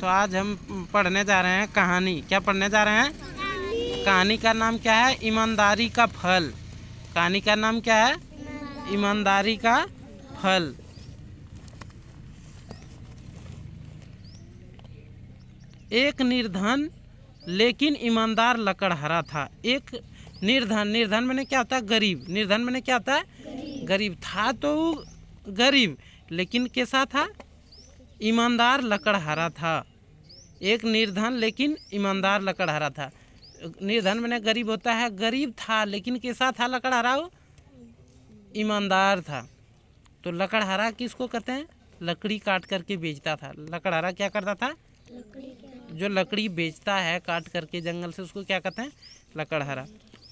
तो आज हम पढ़ने जा रहे हैं कहानी। क्या पढ़ने जा रहे हैं? कहानी का नाम क्या है? ईमानदारी का फल। कहानी का नाम क्या है? ईमानदारी का फल। एक निर्धन लेकिन ईमानदार लकड़हारा था। एक निर्धन, निर्धन मैंने क्या होता है? गरीब। निर्धन मैंने क्या होता है? गरीब था। तो गरीब लेकिन कैसा था? ईमानदार लकड़हारा था। एक निर्धन लेकिन ईमानदार लकड़हारा था। निर्धन मैंने गरीब होता है, गरीब था लेकिन कैसा था? लकड़हारा, वो ईमानदार था। तो लकड़हारा किसको कहते हैं? लकड़ी काट करके बेचता था। लकड़हारा क्या करता था? जो लकड़ी बेचता है काट करके जंगल से, उसको क्या कहते हैं? लकड़हारा।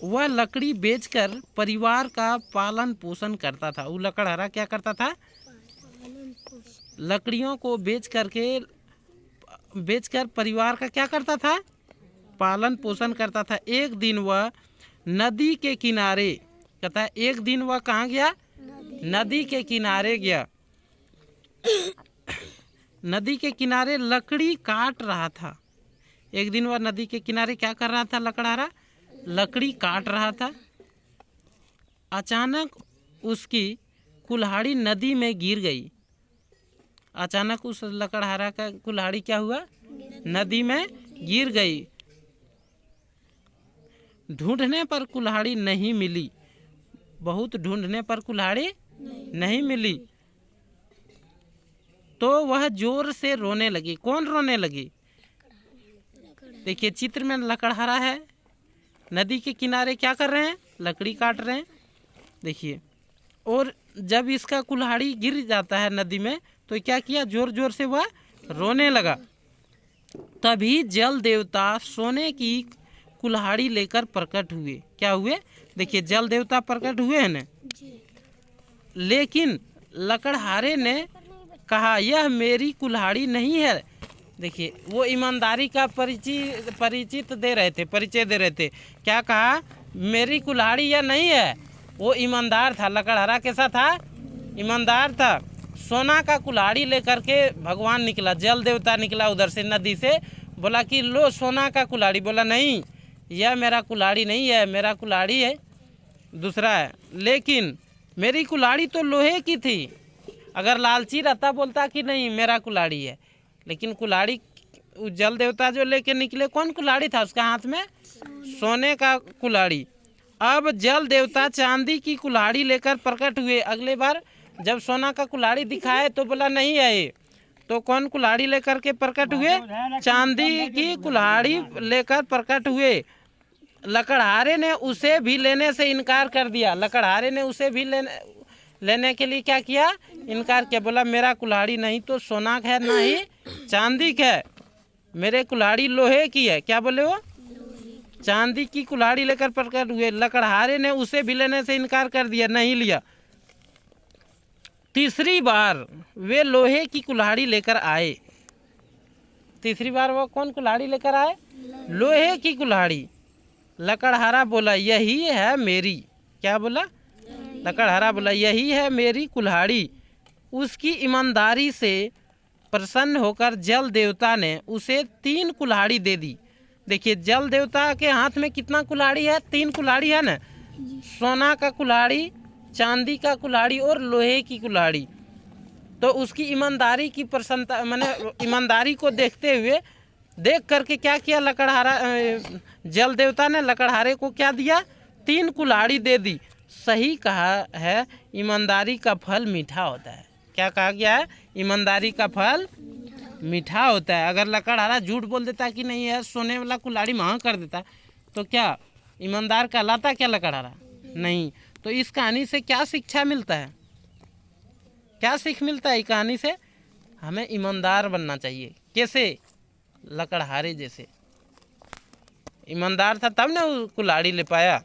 वह लकड़ी बेचकर परिवार का पालन पोषण करता था। वो लकड़हारा क्या करता था? लकड़ियों को बेचकर परिवार का क्या करता था? पालन पोषण करता था। एक दिन वह नदी के किनारे, कहता है एक दिन वह कहाँ गया? नदी के किनारे गया। नदी के किनारे लकड़ी काट रहा था। एक दिन वह नदी के किनारे क्या कर रहा था? लकड़हारा लकड़ी काट रहा था। अचानक उसकी कुल्हाड़ी नदी में गिर गई। अचानक उस लकड़हारा का कुल्हाड़ी क्या हुआ? नदी में गिर गई। ढूंढने पर कुल्हाड़ी नहीं मिली। बहुत ढूंढने पर कुल्हाड़ी नहीं मिली तो वह जोर से रोने लगी। कौन रोने लगी? देखिए चित्र में लकड़हारा है, नदी के किनारे क्या कर रहे हैं? लकड़ी काट रहे हैं। देखिए, और जब इसका कुल्हाड़ी गिर जाता है नदी में तो क्या किया? जोर जोर से वह रोने लगा। तभी जल देवता सोने की कुल्हाड़ी लेकर प्रकट हुए। क्या हुए? देखिए जल देवता प्रकट हुए हैं ना। लेकिन लकड़हारे ने कहा यह मेरी कुल्हाड़ी नहीं है। देखिए वो ईमानदारी का परिचय दे रहे थे। क्या कहा? मेरी कुल्हाड़ी यह नहीं है। वो ईमानदार था। लकड़हारा कैसा था? ईमानदार था। सोना का कुल्हाड़ी लेकर के भगवान निकला, जल देवता निकला उधर से नदी से, बोला कि लो सोना का कुल्हाड़ी। बोला नहीं, यह मेरा कुल्हाड़ी नहीं है, मेरा कुल्हाड़ी है दूसरा है। लेकिन मेरी कुल्हाड़ी तो लोहे की थी। अगर लालची रहता बोलता कि नहीं मेरा कुल्हाड़ी है। लेकिन कुल्हाड़ी जल देवता जो लेके निकले, कौन कुल्हाड़ी था उसका हाथ में? सोने का कुल्हाड़ी। अब जल देवता चांदी की कुल्हाड़ी लेकर प्रकट हुए। अगले बार जब सोना का कुल्हाड़ी दिखाए तो बोला नहीं है ये। तो कौन कुल्हाड़ी लेकर के प्रकट हुए? चांदी की कुल्हाड़ी लेकर प्रकट हुए। लकड़हारे ने उसे भी लेने से इनकार कर दिया। लकड़हारे ने उसे भी लेने के लिए क्या किया? इनकार किया। बोला मेरा कुल्हाड़ी नहीं तो सोना का है, ना ही चांदी का है, मेरे कुल्हाड़ी लोहे की है। क्या बोले वो? चांदी की कुल्हाड़ी लेकर प्रकट हुए। लकड़हारे ने उसे भी लेने से इनकार कर दिया, नहीं लिया। तीसरी बार वे लोहे की कुल्हाड़ी लेकर आए। तीसरी बार वो कौन कुल्हाड़ी लेकर आए? लोहे की कुल्हाड़ी। लकड़हारा बोला यही है मेरी। क्या बोला? लकड़हारा बोला यही है मेरी कुल्हाड़ी। उसकी ईमानदारी से प्रसन्न होकर जल देवता ने उसे 3 कुल्हाड़ी दे दी। देखिए जल देवता के हाथ में कितना कुल्हाड़ी है? 3 कुल्हाड़ी है ना। सोना का कुल्हाड़ी, चांदी का कुल्हाड़ी और लोहे की कुल्हाड़ी। तो उसकी ईमानदारी की प्रसन्नता, मैंने ईमानदारी को देखते हुए देख करके क्या किया? लकड़हारा जल देवता ने लकड़हारे को क्या दिया? 3 कुल्हाड़ी दे दी। सही कहा है, ईमानदारी का फल मीठा होता है। क्या कहा गया है? ईमानदारी का फल मीठा होता है। अगर लकड़हारा झूठ बोल देता कि नहीं है, सोने वाला कुल्हाड़ी महंगा कर देता, तो क्या ईमानदार कहलाता क्या लकड़हारा? नहीं। तो इस कहानी से क्या शिक्षा मिलता है? क्या सीख मिलता है इस कहानी से? हमें ईमानदार बनना चाहिए। कैसे? लकड़हारे जैसे ईमानदार था तब ना कुल्हाड़ी ले पाया।